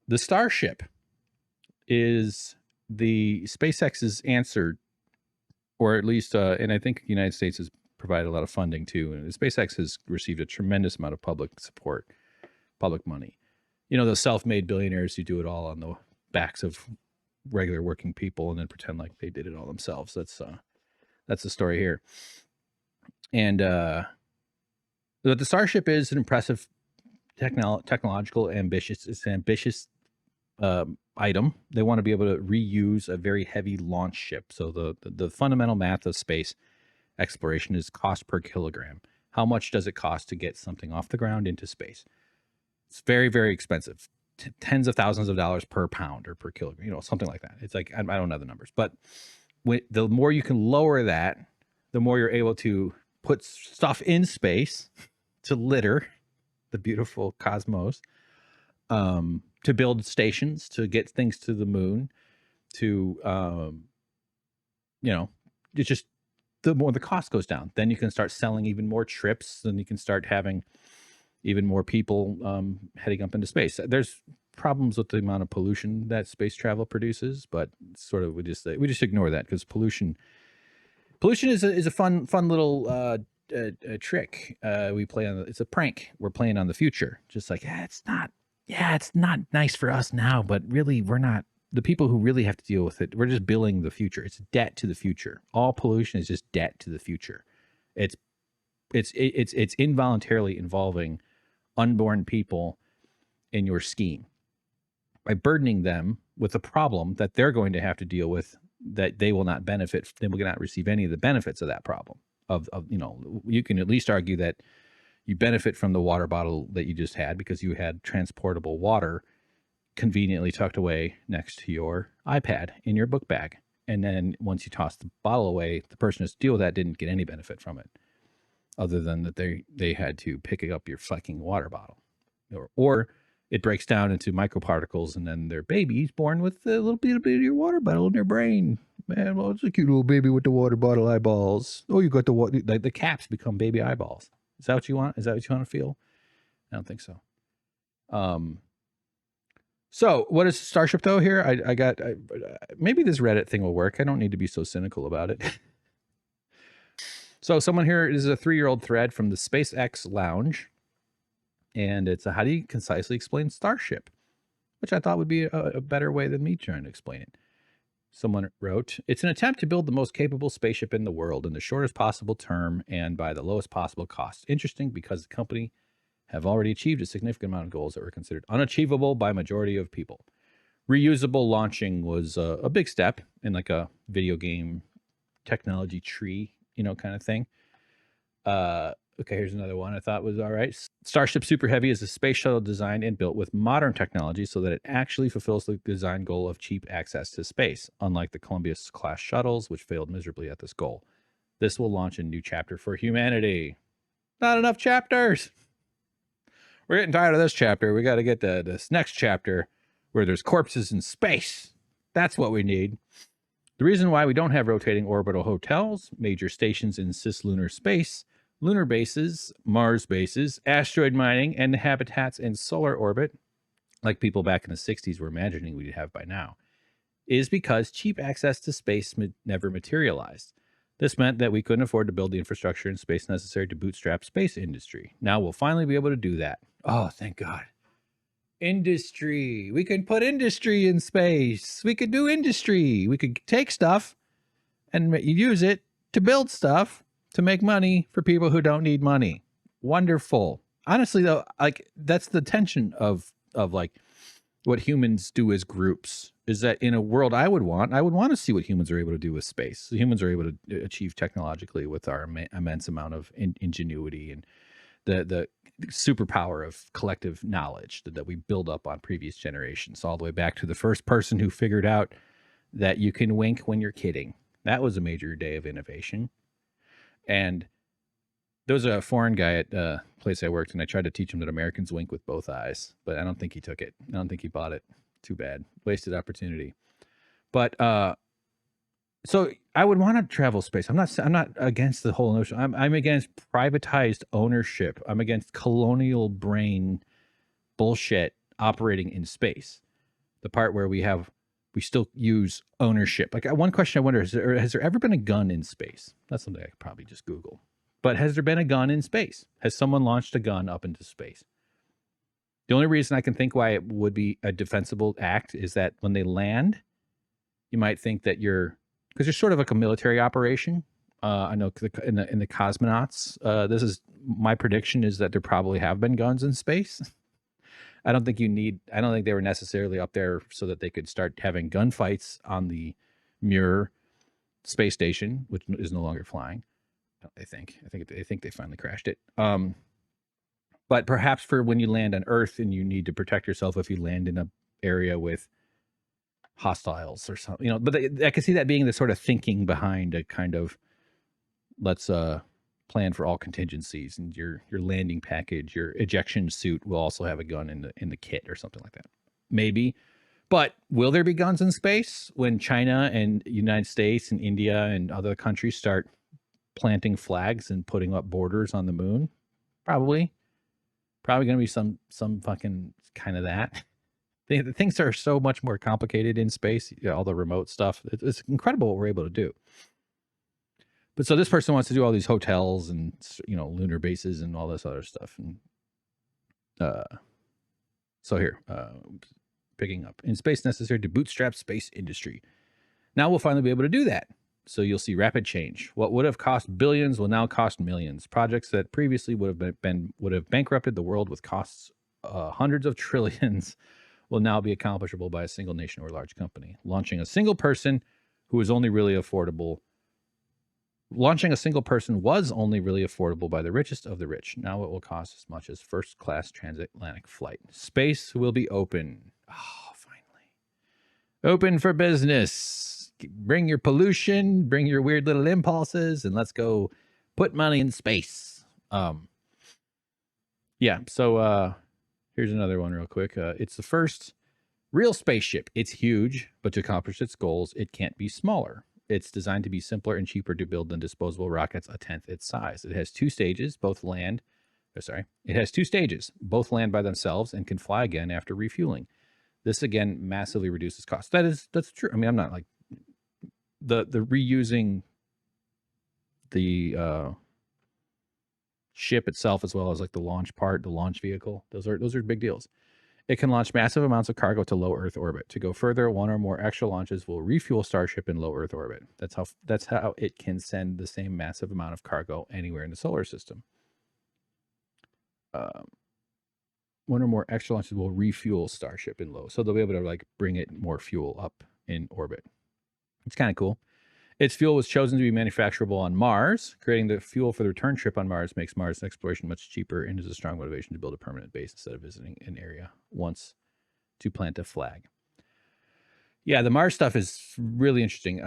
The Starship is the SpaceX's answer, or at least, and I think the United States has provided a lot of funding too. And SpaceX has received a tremendous amount of public support, public money. You know, the self-made billionaires who do it all on the backs of regular working people and then pretend like they did it all themselves. That's the story here. And the Starship is an impressive technological ambitious. It's an ambitious item. They want to be able to reuse a very heavy launch ship. So the fundamental math of space exploration is cost per kilogram. How much does it cost to get something off the ground into space? It's very, very expensive. Tens of thousands of dollars per pound or per kilogram, you know, something like that. It's like, I don't know the numbers, but the more you can lower that, the more you're able to put stuff in space to litter the beautiful cosmos, to build stations, to get things to the moon, to, you know, it's just, the more the cost goes down, then you can start selling even more trips, then you can start having even more people heading up into space. There's problems with the amount of pollution that space travel produces, but sort of we just ignore that because pollution is a fun little trick we play on. It's a prank we're playing on the future. Just like, it's not nice for us now, but really we're not the people who really have to deal with it. We're just billing the future. It's debt to the future. All pollution is just debt to the future. It's involuntarily involving unborn people in your scheme by burdening them with a problem that they're going to have to deal with, that they will not benefit. They will not receive any of the benefits of that problem. Of you know, you can at least argue that you benefit from the water bottle that you just had because you had transportable water conveniently tucked away next to your iPad in your book bag. And then once you toss the bottle away, the person who's deal with that didn't get any benefit from it, other than that they had to pick up your fucking water bottle, or it breaks down into microparticles, and then their baby's born with a little bit of your water bottle in their brain. Man, well, it's a cute little baby with the water bottle eyeballs. Oh, you got the caps become baby eyeballs. Is that what you want? Is that what you want to feel? I don't think so. So what is Starship though here? I got maybe this Reddit thing will work. I don't need to be so cynical about it. So someone here is a 3-year-old thread from the SpaceX Lounge, and it's how do you concisely explain Starship, which I thought would be a better way than me trying to explain it. Someone wrote, it's an attempt to build the most capable spaceship in the world in the shortest possible term and by the lowest possible cost. Interesting because the company have already achieved a significant amount of goals that were considered unachievable by majority of people. Reusable launching was a big step in like a video game technology tree, you know, kind of thing. Okay, here's another one I thought was all right. Starship Super Heavy is a space shuttle designed and built with modern technology so that it actually fulfills the design goal of cheap access to space, unlike the Columbia-class shuttles, which failed miserably at this goal. This will launch a new chapter for humanity. Not enough chapters. We're getting tired of this chapter. We got to get to this next chapter where there's corpses in space. That's what we need. The reason why we don't have rotating orbital hotels, major stations in cislunar space, lunar bases, Mars bases, asteroid mining, and habitats in solar orbit, like people back in the 60s were imagining we'd have by now, is because cheap access to space never materialized. This meant that we couldn't afford to build the infrastructure and space necessary to bootstrap space industry. Now we'll finally be able to do that. Oh, thank God. Industry. We can put industry in space. We could do industry. We could take stuff and use it to build stuff to make money for people who don't need money. Wonderful. Honestly, though, like that's the tension of like what humans do as groups, is that in a world I would want to see what humans are able to do with space. So humans are able to achieve technologically with our immense amount of ingenuity and the superpower of collective knowledge that we build up on previous generations, all the way back to the first person who figured out that you can wink when you're kidding. That was a major day of innovation. And there was a foreign guy at a place I worked, and I tried to teach him that Americans wink with both eyes, but I don't think he took it. I don't think he bought it. Too bad. Wasted opportunity. But so I would want to travel space. I'm not against the whole notion. I'm against privatized ownership. I'm against colonial brain bullshit operating in space. the part where we still use ownership. Like one question I wonder is, has there ever been a gun in space? That's something I could probably just Google. But has there been a gun in space? Has someone launched a gun up into space? The only reason I can think why it would be a defensible act is that when they land, you might think that because you're sort of like a military operation. I know in the cosmonauts, this is my prediction is that there probably have been guns in space. I don't think they were necessarily up there so that they could start having gunfights on the Mir space station, which is no longer flying. I think they finally crashed it. But perhaps for when you land on Earth and you need to protect yourself if you land in an area with hostiles or something, but I can see that being the sort of thinking behind a kind of, let's plan for all contingencies, and your landing package, your ejection suit will also have a gun in the kit or something like that. Maybe. But will there be guns in space when China and United States and India and other countries start planting flags and putting up borders on the moon? Probably going to be some fucking kind of that. The things are so much more complicated in space, all the remote stuff. It's incredible what we're able to do. But so this person wants to do all these hotels and, lunar bases and all this other stuff. And so here, picking up. In space necessary to bootstrap space industry. Now we'll finally be able to do that. So you'll see rapid change. What would have cost billions will now cost millions. Projects that previously would have bankrupted the world with costs hundreds of trillions will now be accomplishable by a single nation or large company. Launching a single person was only really affordable by the richest of the rich. Now it will cost as much as first-class transatlantic flight. Space will be open. Oh, finally. Open for business. Bring your pollution, bring your weird little impulses, and let's go put money in space. Yeah, so here's another one real quick. It's the first real spaceship. It's huge, but to accomplish its goals, it can't be smaller. It's designed to be simpler and cheaper to build than disposable rockets a tenth its size. It has two stages, both land by themselves and can fly again after refueling. This again massively reduces costs. That's true. I mean, I'm not like the reusing the ship itself as well as like the launch vehicle. Those are big deals. It can launch massive amounts of cargo to low Earth orbit. To go further, one or more extra launches will refuel Starship in low Earth orbit. That's how it can send the same massive amount of cargo anywhere in the solar system. One or more extra launches will refuel Starship in low, so they'll be able to like bring it more fuel up in orbit. It's kind of cool. Its fuel was chosen to be manufacturable on Mars. Creating the fuel for the return trip on Mars makes Mars exploration much cheaper and is a strong motivation to build a permanent base instead of visiting an area once to plant a flag. Yeah, the Mars stuff is really interesting.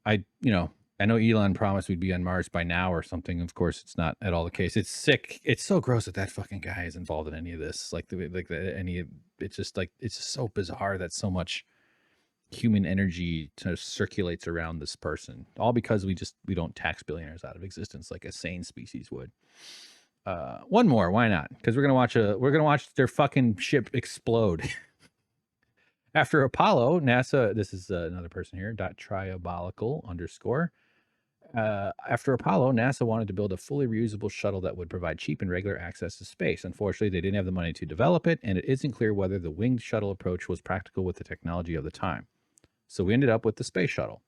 I know Elon promised we'd be on Mars by now or something. Of course, it's not at all the case. It's sick. It's so gross that fucking guy is involved in any of this. It's just so bizarre that so much human energy sort of circulates around this person, all because we don't tax billionaires out of existence like a sane species would. One more, why not? Because we're gonna watch their fucking ship explode. After Apollo, NASA, this is another person here, .triabolical_. After Apollo, NASA wanted to build a fully reusable shuttle that would provide cheap and regular access to space. Unfortunately, they didn't have the money to develop it, and it isn't clear whether the winged shuttle approach was practical with the technology of the time. So we ended up with the space shuttle,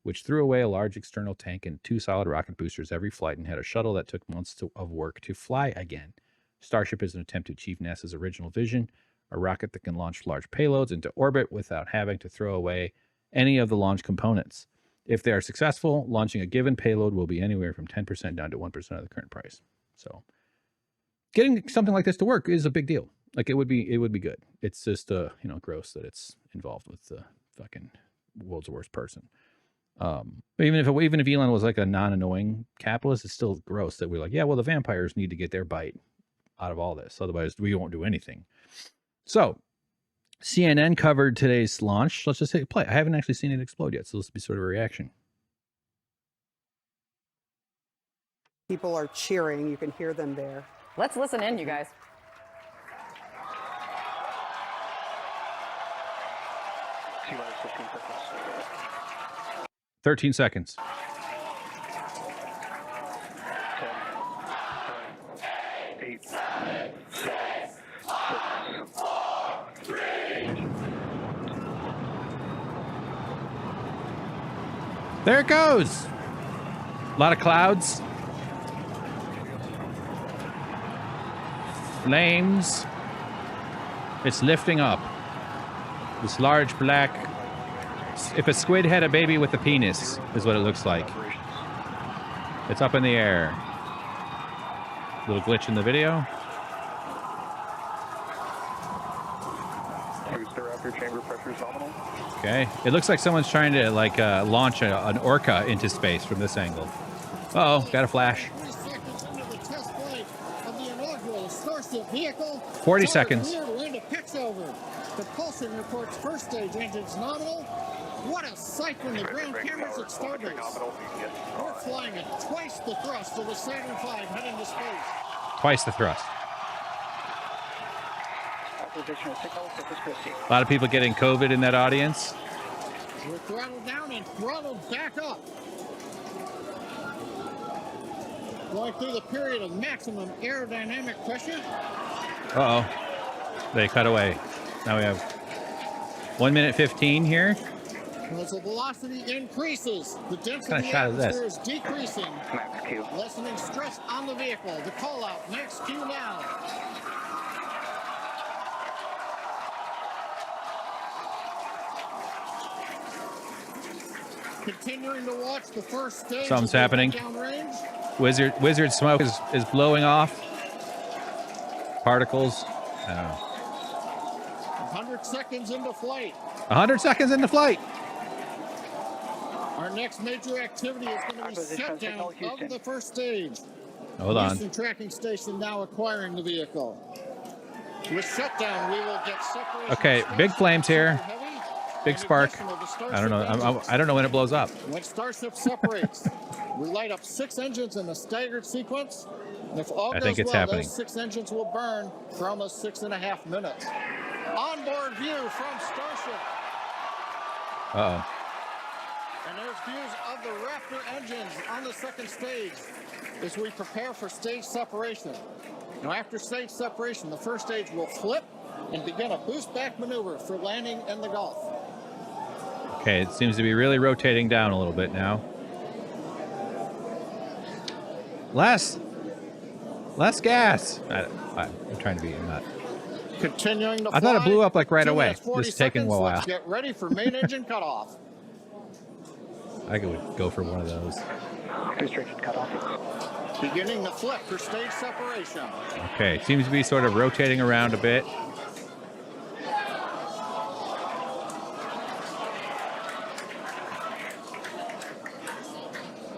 which threw away a large external tank and 2 solid rocket boosters every flight and had a shuttle that took months of work to fly again. Starship is an attempt to achieve NASA's original vision, a rocket that can launch large payloads into orbit without having to throw away any of the launch components. If they are successful, launching a given payload will be anywhere from 10% down to 1% of the current price. So getting something like this to work is a big deal. Like it would be good. It's just gross that it's involved with the fucking world's worst person. Even if Elon was like a non-annoying capitalist, it's still gross that we're like, yeah, well, the vampires need to get their bite out of all this. Otherwise, we won't do anything. So CNN covered today's launch. Let's just hit play. I haven't actually seen it explode yet, so this will be sort of a reaction. People are cheering. You can hear them there. Let's listen in, you guys. T-minus 15 seconds. 13 seconds. 10, 9, 8, 7, 6, 5, There it goes. A lot of clouds. Flames. It's lifting up. This large black... If a squid had a baby with a penis, is what it looks like. It's up in the air. Little glitch in the video. Booster after chamber pressure is nominal. Okay. It looks like someone's trying to like launch an orca into space from this angle. Uh-oh, got a flash. 3 seconds into the test flight of the inaugural Starship vehicle. 40 seconds. Clear to land a pitch over. Propulsion reports first stage engines nominal. What a sight from the ground cameras at Starbase. We're flying at twice the thrust of the Saturn V heading to space. Twice the thrust. A lot of people getting COVID in that audience. We're throttled down and throttled back up. Going through the period of maximum aerodynamic pressure. Uh-oh. They cut away. Now we have 1 minute 15 here. As the velocity increases, the density What kind of shot of is the this? atmosphere is decreasing, Max Q. lessening stress on the vehicle. The call out, max Q now. Continuing to watch the first stage. Something's happening. Downrange. Wizard smoke is blowing off. Particles. I don't know. 100 seconds into flight. 100 seconds into flight. Our next major activity is going to be shutdown of the first stage. Hold on. Houston tracking station now acquiring the vehicle. With shutdown, we will get separation. Okay, big flames here. Big spark. I don't know. I don't know when it blows up. When Starship separates, we light up 6 engines in a staggered sequence. And if all I goes think it's well, happening. those 6 engines will burn for almost 6.5 minutes. Onboard view from Starship. Uh-oh. And there's views of the Raptor engines on the second stage as we prepare for stage separation. Now, after stage separation, the first stage will flip and begin a boost back maneuver for landing in the Gulf. Okay, it seems to be really rotating down a little bit now. Less gas. I'm trying to be not. Continuing to I thought it fly, blew up like right 2 away. minutes, 40 Just taking a seconds. while. Let's get ready for main engine cutoff. I could go for one of those. Restriction cutoff. Beginning the flip for stage separation. Okay, it seems to be sort of rotating around a bit.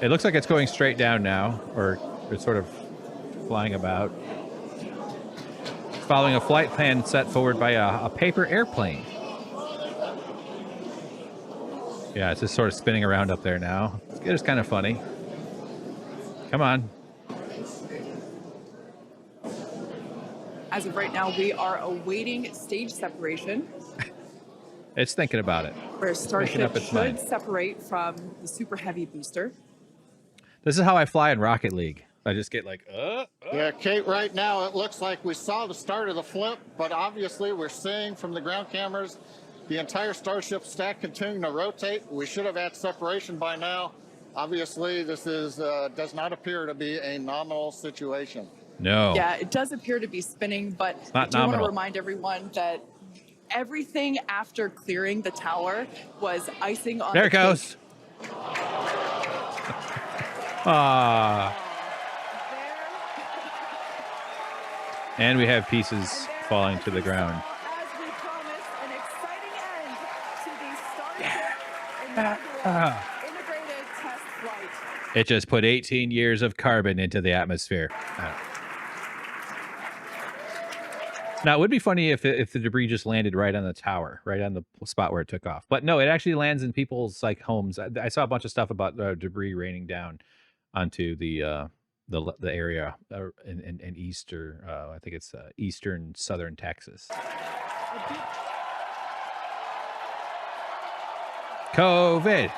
It looks like it's going straight down now, or it's sort of flying about. Following a flight plan set forward by a paper airplane. Yeah, it's just sort of spinning around up there now. It's kind of funny. Come on. As of right now, we are awaiting stage separation, It's thinking about it. where Starship up its should mind. separate from the Super Heavy booster. This is how I fly in Rocket League. I just get like, Yeah, Kate, right now it looks like we saw the start of the flip, but obviously we're seeing from the ground cameras the entire Starship stack continuing to rotate. We should have had separation by now. Obviously, this is does not appear to be a nominal situation. no. Yeah, it does appear to be spinning, but I not do want to nominal. remind everyone that everything after clearing the tower was icing on There the it goes. Ah. And we have pieces falling to the ground. As we promised, an exciting end to the Starship inaugural integrated test flight. It just put 18 years of carbon into the atmosphere. Now, it would be funny if the debris just landed right on the tower, right on the spot where it took off. But no, it actually lands in people's like homes. I saw a bunch of stuff about debris raining down onto the area in eastern, I think it's eastern southern Texas. COVID.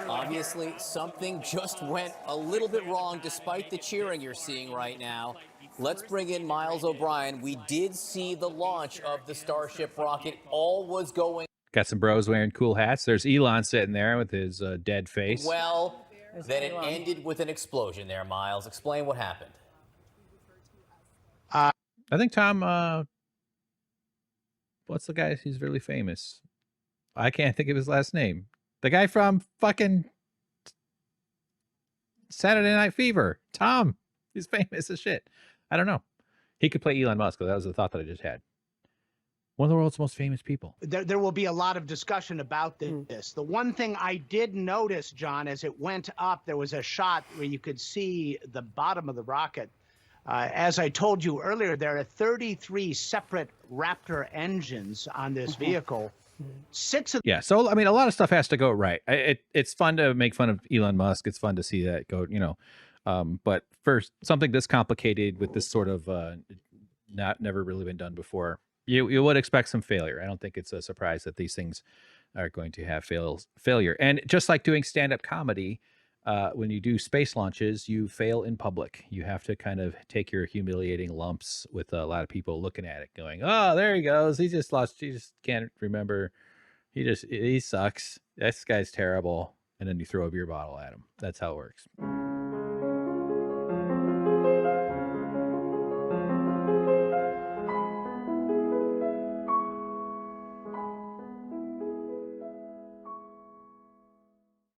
Obviously, something just went a little bit wrong despite the cheering you're seeing right now. Let's bring in Miles O'Brien. We did see the launch of the Starship rocket. All was going Got some bros wearing cool hats. There's Elon sitting there with his dead face. well. Then it ended with an explosion there, Miles. Explain what happened. I think Tom, what's the guy? He's really famous. I can't think of his last name. The guy from fucking Saturday Night Fever. Tom. He's famous as shit. I don't know. He could play Elon Musk. That was the thought that I just had. One of the world's most famous people. There will be a lot of discussion about this. The one thing I did notice, John, as it went up, there was a shot where you could see the bottom of the rocket. As I told you earlier, there are 33 separate Raptor engines on this vehicle. Yeah, so I mean, a lot of stuff has to go right. It's fun to make fun of Elon Musk. It's fun to see that go, but for something this complicated with this sort of never really been done before, you would expect some failure. I don't think it's a surprise that these things are going to have failure. And just like doing stand-up comedy, when you do space launches, you fail in public. You have to kind of take your humiliating lumps with a lot of people looking at it going, oh, there he goes. He just lost. He just can't remember. He sucks. This guy's terrible. And then you throw a beer bottle at him. That's how it works.